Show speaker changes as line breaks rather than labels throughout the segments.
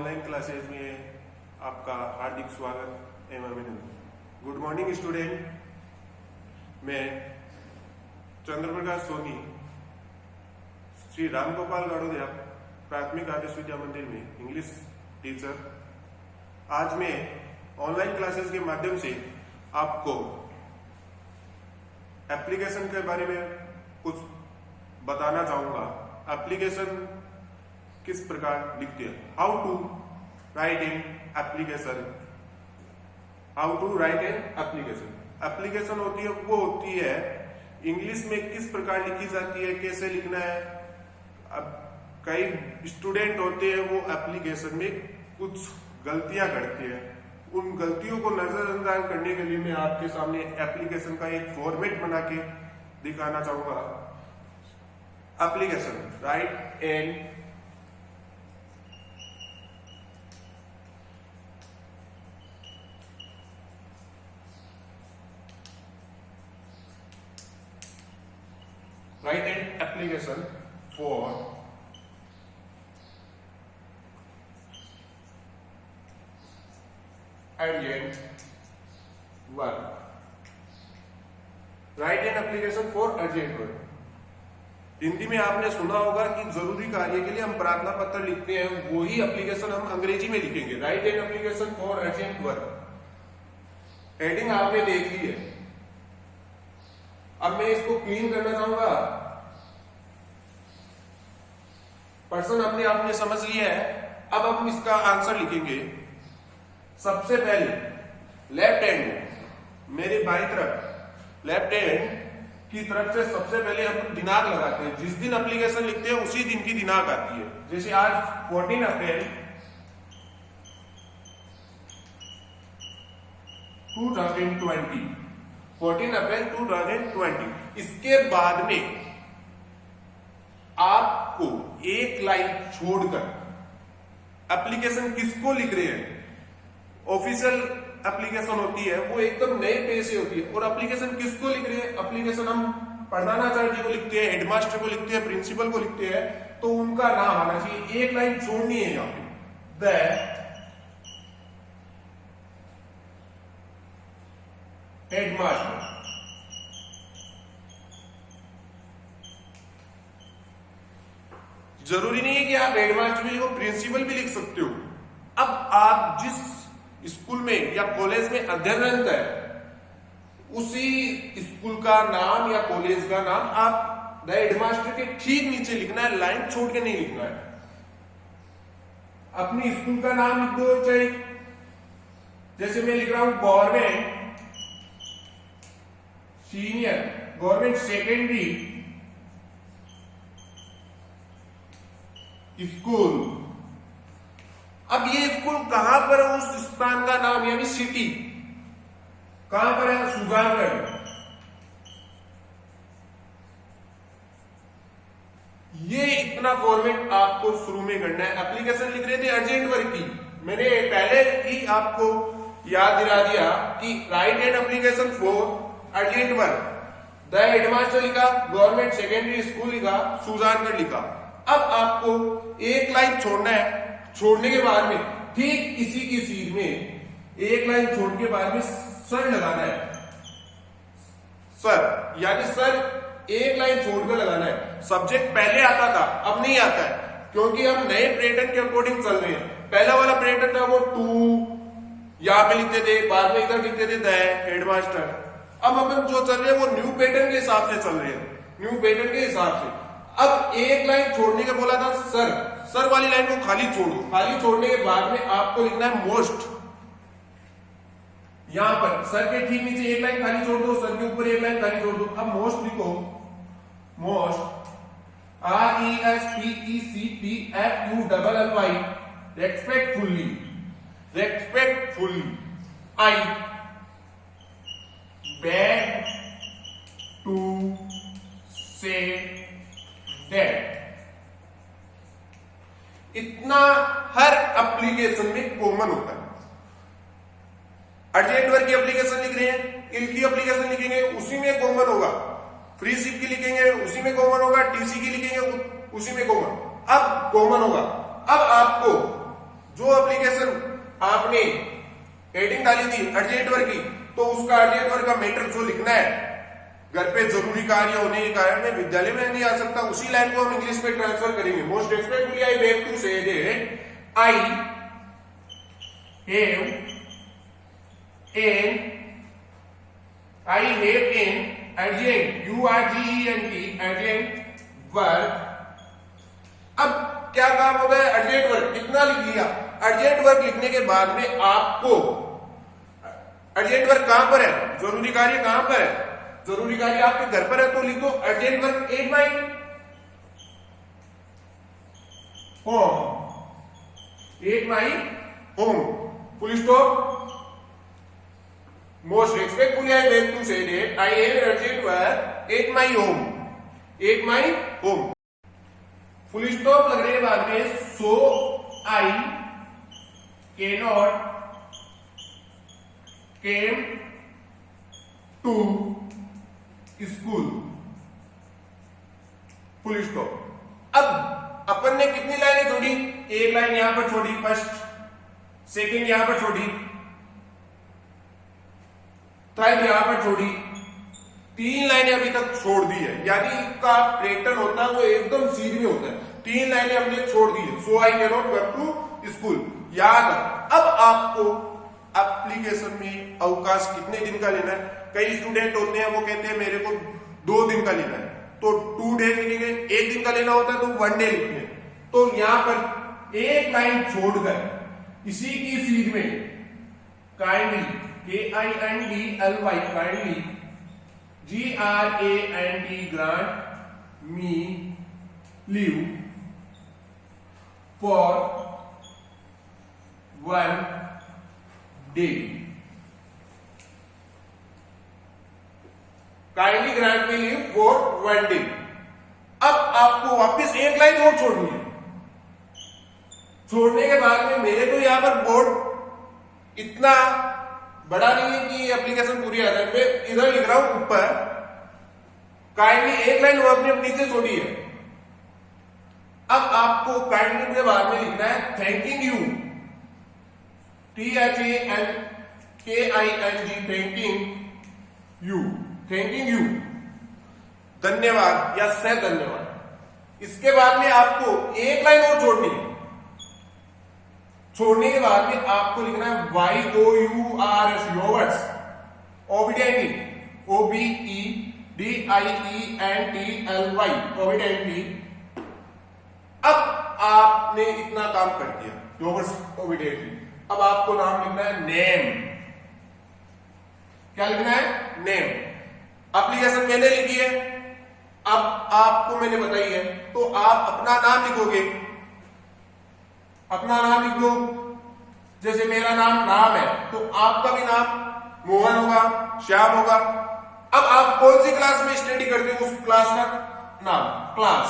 Online classes में आपका हार्दिक स्वागत एवं अभिनंदन। Good morning student. मैं चंद्रप्रकाश सोनी श्री रामगोपाल गाड़ोदिया प्राथमिक आदर्श विद्या मंदिर में इंग्लिश टीचर, आज मैं ऑनलाइन क्लासेस के माध्यम से आपको एप्लीकेशन के बारे में कुछ बताना चाहूंगा। एप्लीकेशन किस प्रकार लिखते हैं, how to write in application. How to write in application. Application होती है वो होती है इंग्लिश में किस प्रकार लिखी जाती है, कैसे लिखना है। अब कई स्टूडेंट होते हैं वो एप्लीकेशन में कुछ गलतियां करते हैं, उन गलतियों को नजरअंदाज करने के लिए मैं आपके सामने एप्लीकेशन का एक फॉर्मेट बना के दिखाना चाहूंगा। Application right in write an application for urgent work. Write an application for urgent work. Hindi में आपने सुना होगा कि जरूरी कार्य के लिए हम प्रार्थना पत्र लिखते हैं, वही एप्लीकेशन हम अंग्रेजी में लिखेंगे। Right an application for urgent work. Heading आपने देख ली है, अब मैं इसको क्लीन करना चाहूंगा। पर्सन अपने आप ने समझ लिया है, अब हम इसका आंसर लिखेंगे। सबसे पहले लेफ्ट हैंड, मेरे बाईं तरफ लेफ्ट हैंड की तरफ से सबसे पहले हम दिनांक लगाते हैं। जिस दिन एप्लीकेशन लिखते हैं उसी दिन की दिनांक आती है। जैसे आज 14 अप्रैल 2020, 14 अप्रैल 2020। इसके बाद में आपको एक लाइन छोड़कर एप्लीकेशन किसको लिख रहे हैं, ऑफिशियल एप्लीकेशन होती है वो एकदम नए पेज से होती है। और एप्लीकेशन किसको लिख रहे हैं, एप्लीकेशन हम प्रधानाचार्य जी को लिखते हैं, हेडमास्टर को लिखते हैं, प्रिंसिपल को लिखते हैं, तो उनका नाम आना चाहिए। एक लाइन छोड़नी है यहां पे, द हेडमास्टर। जरूरी नहीं है कि आप हेडमास्टर भी लिखो, प्रिंसिपल भी लिख सकते हो। अब आप जिस स्कूल में या कॉलेज में अध्ययनरत है उसी स्कूल का नाम या कॉलेज का नाम आप द हेडमास्टर के ठीक नीचे लिखना है, लाइन छोड़ के नहीं लिखना है। अपनी स्कूल का नाम लिख दो, चाहे जैसे मैं लिख रहा हूं government senior, government secondary school. अब ये स्कूल कहां पर है, उस स्थान का नाम यानी सिटी कहां पर है, सुजानगढ़। ये इतना फॉर्मेट आपको शुरू में करना है। एप्लीकेशन लिख रहे थे अर्जेंट वर्क की, मैंने पहले ही आपको याद दिला दिया कि right an application for urgent work. The headmaster लिखा, गवर्नमेंट सेकेंडरी स्कूल लिखा, सुजानगढ़ लिखा। अब आपको एक लाइन छोड़ना है, छोड़ने के बाद में ठीक इसी की सीध में एक लाइन छोड़ के बाद में सर लगाना है। सर यानी सर एक लाइन छोड़कर लगाना है। सब्जेक्ट पहले आता था, अब नहीं आता है, क्योंकि हम नए पैटर्न के अकॉर्डिंग चल रहे हैं। पहला वाला पैटर्न था वो टू यहां पे लिखते थे, बाद में इधर लिखते थे द हेडमास्टर। अब हम जो चल रहे हैं वो न्यू पैटर्न के हिसाब से चल रहे हैं, न्यू पैटर्न के हिसाब से। अब एक लाइन छोड़ने के बोला था सर, सर वाली लाइन को खाली छोड़ो। खाली छोड़ने के बाद में आपको लिखना है मोस्ट। यहां पर सर के ठीक नीचे एक लाइन खाली छोड़ दो, सर के ऊपर एक लाइन खाली छोड़ दो। अब मोस्ट लिखो, most RESPECTFULLY, respectfully, respectfully. I beg to say that. इतना हर एप्लीकेशन में कॉमन होता है। अर्जेंट वर्क की एप्लीकेशन लिख रहे हैं, इल की एप्लीकेशन लिखेंगे उसी में कॉमन होगा। फ्री शिप की लिखेंगे उसी में कॉमन होगा, टीसी की लिखेंगे उसी में कॉमन। अब कॉमन होगा। अब आपको जो एप्लीकेशन आपने हेडिंग डाली थी अर्जेंट वर्क की, तो उसका अर्जेंट वर्क का मैटर जो लिखना है, घर पे जरूरी कार्य होने के कारण मैं विद्यालय में नहीं आ सकता, उसी लाइन को हम इंग्लिश में ट्रांसफर करेंगे। Most respectfully I beg to say that I have an urgent URGENT urgent work. अब क्या काम होता है, अर्जेंट वर्क इतना लिख लिया। अर्जेंट वर्क लिखने के बाद में आपको अर्जेंट वर्क कहां पर है, जरूरी कार्य कहां पर है, जरूरी कार्य आपके घर पर है, तो लिख दो urgent work at my home, full stop. Most respectfully I beg to say that I have urgent work at my home, full stop लगने के बाद में so I cannot came to school, full stop. अब अपन ने कितनी लाइनें छोड़ी, एक लाइन यहां पर छोड़ी, फर्स्ट सेकंड यहां पर छोड़ी, थर्ड यहां पर छोड़ी, 3 लाइनें अभी तक छोड़ दी है। यानी इसका पैटर्न होता है वो एकदम सीधी में होता है। 3 लाइनें हमने छोड़ दी है। So I can not go to school, याद। अब आपको एप्लीकेशन में अवकाश कितने दिन का लेना है। कई स्टूडेंट होते हैं वो कहते हैं मेरे को 2 दिन का लेना है, तो 2 डेज लिखेंगे। 1 दिन का लेना होता है तो 1 डे लिखते हैं। तो यहां पर एक लाइन छोड़कर इसी की सीध में kindly KINDLY kindly GRANT grant me leave for 1 day, kindly grant me leave for 1 day. अब आपको वापस एक लाइन और छोड़नी है। छोड़ने के बाद में मेरे को यहां पर बोर्ड इतना बड़ा नहीं है कि एप्लीकेशन पूरी आ जाए, मैं इधर लिख रहा हूं ऊपर काइंडली, एक लाइन वो अपने नीचे छोड़ी है। अब आपको काइंडली के बाद में लिखना है थैंकिंग यू, थैंकिंग यू, धन्यवाद या से धन्यवाद। इसके बाद में आपको एक लाइन और छोड़नी है। छोड़ने के बाद में आपको लिखना है YOURS, yours, obediently, OBEDIENTLY, obediently. अब आपने इतना काम कर दिया, योवर्स, ओबिडेंटली। अब आपको नाम लिखना है नेम। क्या लिखना है, नेम। एप्लीकेशन मैंने लिखी है, अब आपको मैंने बताई है, तो आप अपना नाम लिखोगे। अपना नाम लिख दो, जैसे मेरा नाम राम है तो आपका भी नाम मोहन होगा, श्याम होगा। अब आप कौन सी क्लास में स्टडी करते हो, उस क्लास का नाम, क्लास।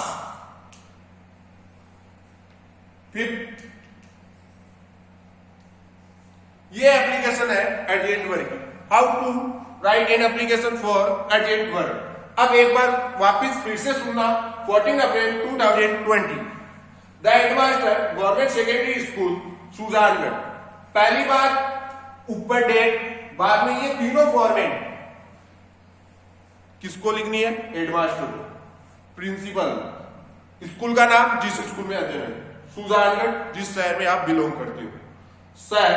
फिर ये एप्लीकेशन है urgent work. How to write an application for urgent work. अब एक बार वापिस फिर से सुनना। 14 April 2020 the headmaster government secondary school Sujangarh. पहली बार ऊपर डेट, बाद में ये तीनों फॉर्मेट किसको लिखनी है, हेडमास्टर को, प्रिंसिपल, स्कूल का नाम जिस स्कूल में अध्ययन है, सुजानगढ़, जिस शहर में आप बिलोंग करते हो। सर,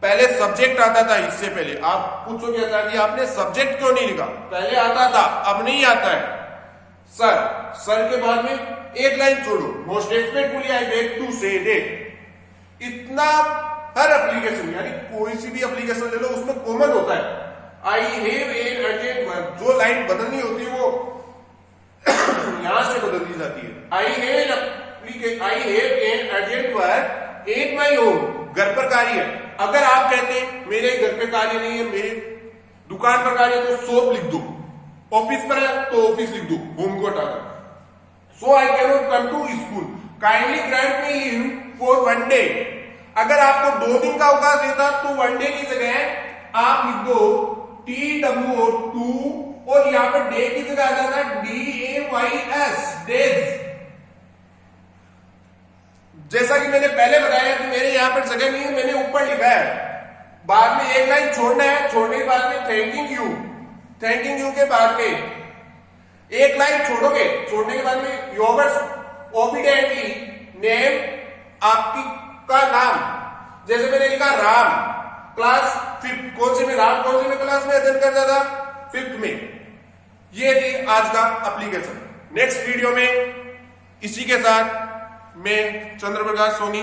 पहले सब्जेक्ट आता था, इससे पहले आप पूछोगे अच्छा कि आपने सब्जेक्ट क्यों नहीं लिखा, पहले आता था अब नहीं आता है। सर, सर के बाद में एक लाइन छोड़ो, most respectfully I beg to say that. इतना हर एप्लीकेशन, यानी कोई सी भी एप्लीकेशन ले लो, उसमें कॉमन होता है आई हैव एन अर्जेंट वर्क। जो लाइन बदलनी होती है वो यहां से बदल दी जाती है। आई have an urgent work at my home, घर पर कार्य है। अगर आप कहते हैं मेरे घर पे कार्य नहीं है, मेरे दुकान पर कार्य है, तो शॉप लिख दो। ऑफिस पर है तो ऑफिस लिख दो, होम को हटाकर। So I can not come to school, kindly grant me leave for 1 day. अगर आपको 2 दिन का अवकाश देता तो 1 डे की जगह आप लिख दो TWO2, और यहां पर डे की जगह आ जाता DAYS, डेज। जैसा कि मैंने पहले बताया कि मेरे यहां पर जगह नहीं है, मैंने ऊपर लिखा है, बाद में एक लाइन छोड़ना है, छोड़ने के बाद में थैंकिंग यू के बाद में एक लाइन छोड़ोगे, छोड़ने के बाद में योवर्स ओबीडिएंटली नेम आपकी का नाम, जैसे मैंने लिखा राम क्लास 5th, कौन सी में राम कौन सी में क्लास में अध्ययन करता था, 5th में। ये थी आज का एप्लीकेशन। नेक्स्ट वीडियो में इसी के साथ मैं चंद्र प्रकाश सोनी